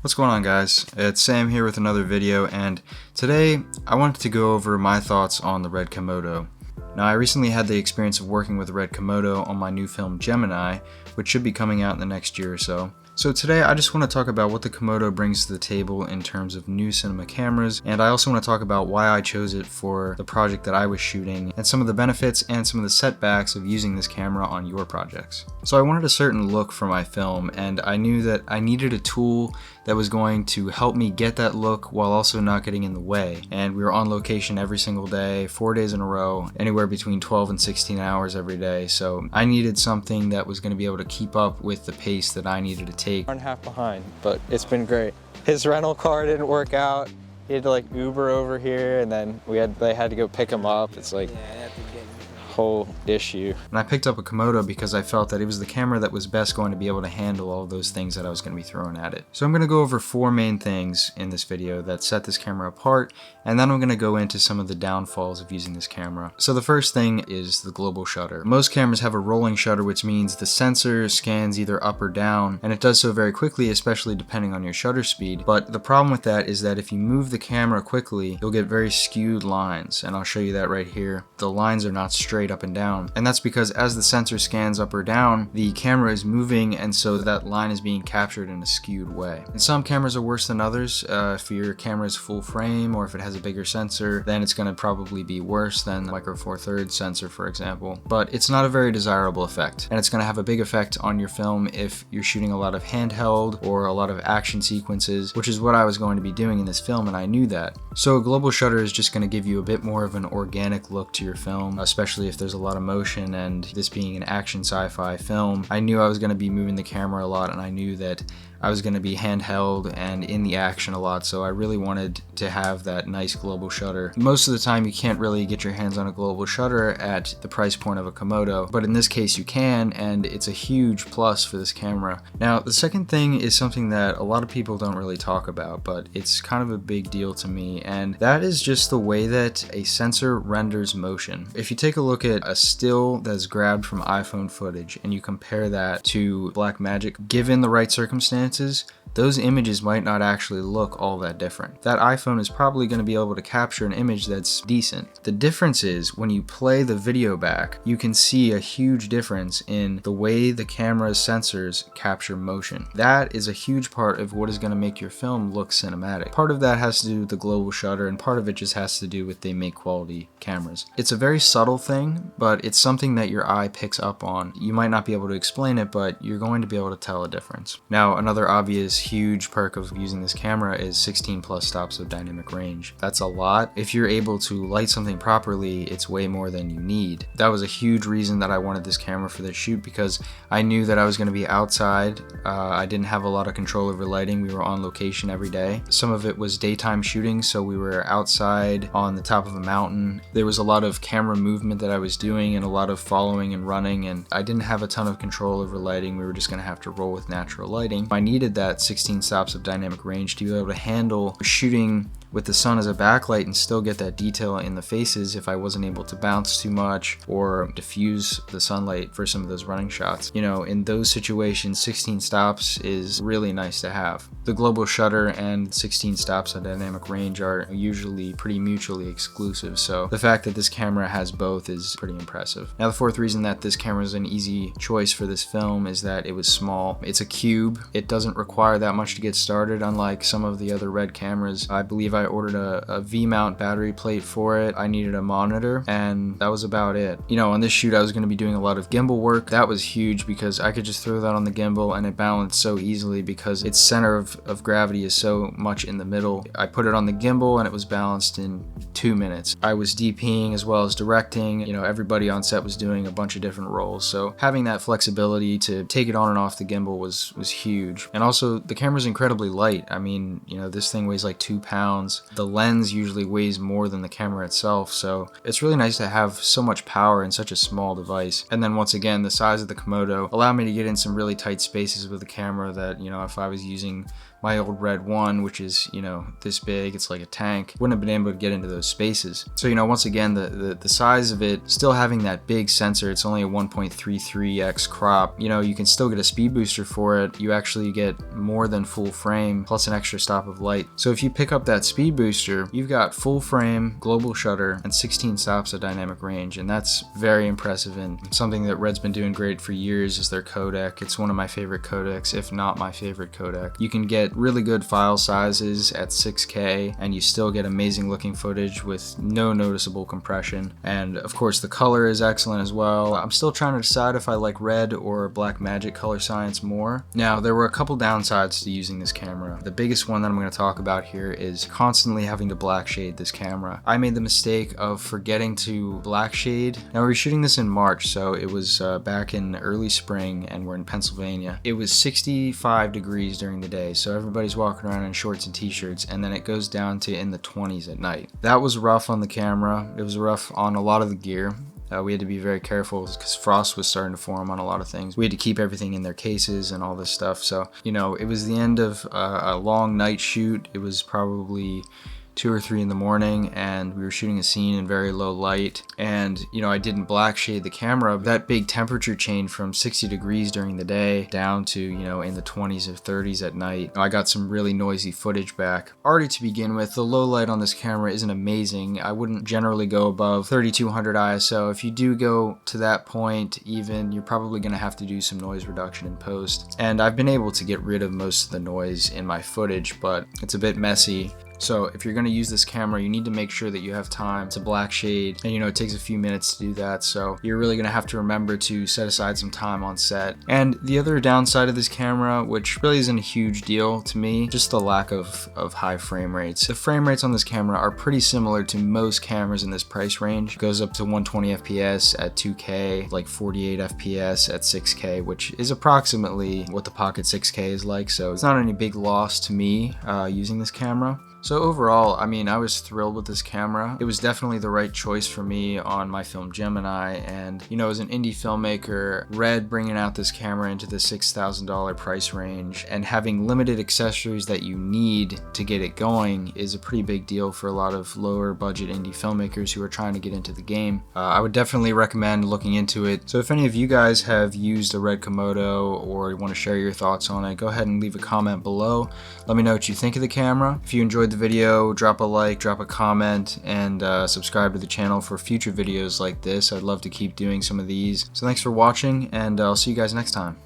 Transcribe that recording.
What's going on, guys? It's Sam here with another video, and today I wanted to go over my thoughts on the Red Komodo. Now, I recently had the experience of working with Red Komodo on my new film Gemini, which should be coming out in the next year or so. So today I just want to talk about what the Komodo brings to the table in terms of new cinema cameras, and I also want to talk about why I chose it for the project that I was shooting, and some of the benefits and some of the setbacks of using this camera on your projects. So I wanted a certain look for my film, and I knew that I needed a tool that was going to help me get that look while also not getting in the way. And we were on location every single day, 4 days in a row, anywhere between 12 and 16 hours every day. So I needed something that was going to be able to keep up with the pace that I needed to take. 1.5 behind, but it's been great. His rental car didn't work out. He had to like Uber over here, and then they had to go pick him up. It's like whole issue. And I picked up a Komodo because I felt that it was the camera that was best going to be able to handle all of those things that I was going to be throwing at it. So I'm going to go over 4 main things in this video that set this camera apart, and then I'm going to go into some of the downfalls of using this camera. So the first thing is the global shutter. Most cameras have a rolling shutter, which means the sensor scans either up or down, and it does so very quickly, especially depending on your shutter speed. But the problem with that is that if you move the camera quickly, you'll get very skewed lines, and I'll show you that right here. The lines are not straight up and down, and that's because as the sensor scans up or down, the camera is moving, and so that line is being captured in a skewed way. And some cameras are worse than others. If your camera is full frame or if it has a bigger sensor, then it's going to probably be worse than the Micro Four Thirds sensor, for example. But it's not a very desirable effect, and it's going to have a big effect on your film if you're shooting a lot of handheld or a lot of action sequences, which is what I was going to be doing in this film, and I knew that. So a global shutter is just going to give you a bit more of an organic look to your film, especially if there's a lot of motion, and this being an action sci-fi film, I knew I was going to be moving the camera a lot, and I knew that I was going to be handheld and in the action a lot, so I really wanted to have that nice global shutter. Most of the time you can't really get your hands on a global shutter at the price point of a Komodo, but in this case you can, and it's a huge plus for this camera. Now, the second thing is something that a lot of people don't really talk about, but it's kind of a big deal to me, and that is just the way that a sensor renders motion. If you take a look at a still that's grabbed from iPhone footage and you compare that to Blackmagic, given the right circumstances, those images might not actually look all that different. That iPhone is probably going to be able to capture an image that's decent. The difference is when you play the video back, you can see a huge difference in the way the camera's sensors capture motion. That is a huge part of what is going to make your film look cinematic. Part of that has to do with the global shutter, and part of it just has to do with they make quality cameras. It's a very subtle thing, but it's something that your eye picks up on. You might not be able to explain it, but you're going to be able to tell a difference. Now, another obvious huge perk of using this camera is 16 plus stops of dynamic range. That's a lot. If you're able to light something properly, it's way more than you need. That was a huge reason that I wanted this camera for this shoot, because I knew that I was going to be outside. I didn't have a lot of control over lighting. We were on location every day. Some of it was daytime shooting, so we were outside on the top of a mountain. There was a lot of camera movement that I was doing and a lot of following and running, and I didn't have a ton of control over lighting. We were just going to have to roll with natural lighting. I needed that 16 stops of dynamic range to be able to handle shooting with the sun as a backlight and still get that detail in the faces if I wasn't able to bounce too much or diffuse the sunlight for some of those running shots. You know, in those situations, 16 stops is really nice to have. The global shutter and 16 stops of dynamic range are usually pretty mutually exclusive, so the fact that this camera has both is pretty impressive. Now, the fourth reason that this camera is an easy choice for this film is that it was small. It's a cube. It doesn't require that much to get started, unlike some of the other Red cameras. I believe I ordered a V-mount battery plate for it. I needed a monitor, and that was about it. You know, on this shoot I was going to be doing a lot of gimbal work. That was huge because I could just throw that on the gimbal and it balanced so easily because its center of gravity is so much in the middle. I put it on the gimbal and it was balanced in 2 minutes. I was DPing as well as directing. You know, everybody on set was doing a bunch of different roles, so having that flexibility to take it on and off the gimbal was huge. And also, the camera's incredibly light. I mean, you know, this thing weighs like 2 pounds. The lens usually weighs more than the camera itself, so it's really nice to have so much power in such a small device. And then once again, the size of the Komodo allowed me to get in some really tight spaces with the camera that, you know, if I was using my old Red 1, which is, you know, this big, it's like a tank, wouldn't have been able to get into those spaces. So, you know, once again, the size of it, still having that big sensor, it's only a 1.33x crop, you know, you can still get a speed booster for it. You actually get more than full frame plus an extra stop of light. So if you pick up that speed booster, you've got full frame, global shutter, and 16 stops of dynamic range, and that's very impressive, and something that Red's been doing great for years is their codec. It's one of my favorite codecs, if not my favorite codec. You can get really good file sizes at 6K, and you still get amazing looking footage with no noticeable compression, and of course the color is excellent as well. I'm still trying to decide if I like Red or Blackmagic color science more. Now, there were a couple downsides to using this camera. The biggest one that I'm going to talk about here is constantly having to black shade this camera. I made the mistake of forgetting to black shade. Now, we were shooting this in March, so it was back in early spring, and we're in Pennsylvania. It was 65 degrees during the day, so everybody's walking around in shorts and t-shirts, and then it goes down to in the 20s at night. That was rough on the camera. It was rough on a lot of the gear. We had to be very careful because frost was starting to form on a lot of things. We had to keep everything in their cases and all this stuff. So, you know, it was the end of a long night shoot. It was probably 2 or 3 in the morning, and we were shooting a scene in very low light, and you know, I didn't black shade the camera. That big temperature change from 60 degrees during the day down to, you know, in the 20s or 30s at night, I got some really noisy footage back. Already to begin with, the low light on this camera isn't amazing. I wouldn't generally go above 3200 ISO. If you do go to that point even, you're probably going to have to do some noise reduction in post, and I've been able to get rid of most of the noise in my footage, but it's a bit messy. So if you're going to use this camera, you need to make sure that you have time to black shade, and you know, it takes a few minutes to do that, so you're really going to have to remember to set aside some time on set. And the other downside of this camera, which really isn't a huge deal to me, just the lack of high frame rates. The frame rates on this camera are pretty similar to most cameras in this price range. It goes up to 120 FPS at 2K, like 48 FPS at 6K, which is approximately what the Pocket 6K is like, so it's not any big loss to me using this camera. So overall, I mean, I was thrilled with this camera. It was definitely the right choice for me on my film Gemini, and you know, as an indie filmmaker, Red bringing out this camera into the $6,000 price range and having limited accessories that you need to get it going is a pretty big deal for a lot of lower budget indie filmmakers who are trying to get into the game. I would definitely recommend looking into it. So if any of you guys have used a Red Komodo or you want to share your thoughts on it, go ahead and leave a comment below. Let me know what you think of the camera. If you enjoyed the video, drop a like, drop a comment, and subscribe to the channel for future videos like this. I'd love to keep doing some of these. So thanks for watching, and I'll see you guys next time.